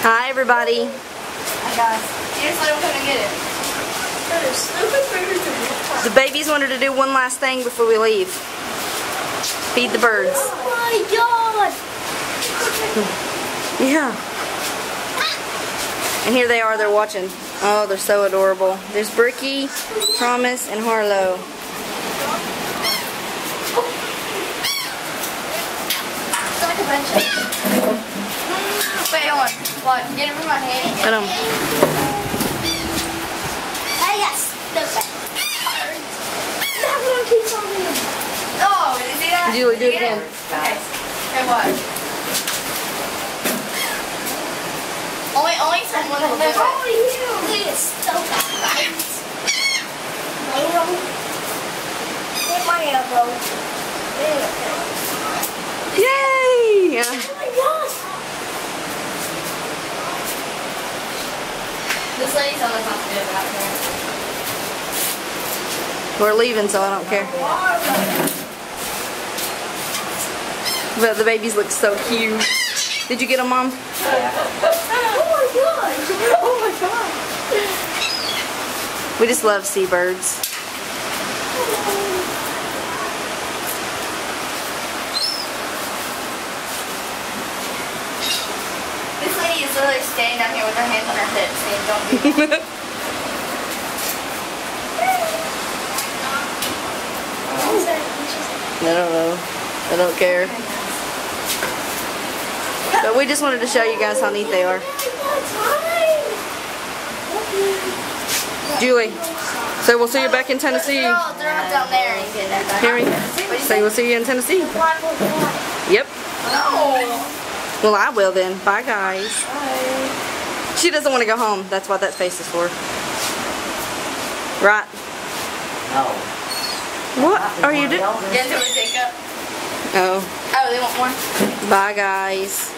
Hi, everybody. Hi, guys. Here's let them come and get it. The babies wanted to do one last thing before we leave. Feed the birds. Oh my God! Yeah. And here they are, they're watching. Oh, they're so adorable. There's Bricky, Promise, and Harlow. It's like a bunch of... Wait, hold on. What? Get it from my hand. Put 'em. Yes. No bad. That one keeps on me. Oh, did you see that? Julie, do it again. Okay. Okay, what? Only someone will do it. Oh, you. It's so bad. Hit my elbow. Yay! Oh my gosh. This lady's always not good about her. We're leaving, so I don't care. But the babies look so cute. Did you get them, Mom? Oh my gosh! Oh my god! We just love seabirds. This lady is literally standing down here with her hands on her hips saying, "Don't do that." I don't know. I don't care. But we just wanted to show you guys how neat they are. Julie, so we'll see you back in Tennessee. They're not down there and get that. Harry, say we'll see you in Tennessee. Yep. No. Well, I will then. Bye, guys. Bye. She doesn't want to go home. That's what that face is for. Right. No. What are you doing? Get into it, Jacob. Oh. Oh, they want more? Bye, guys.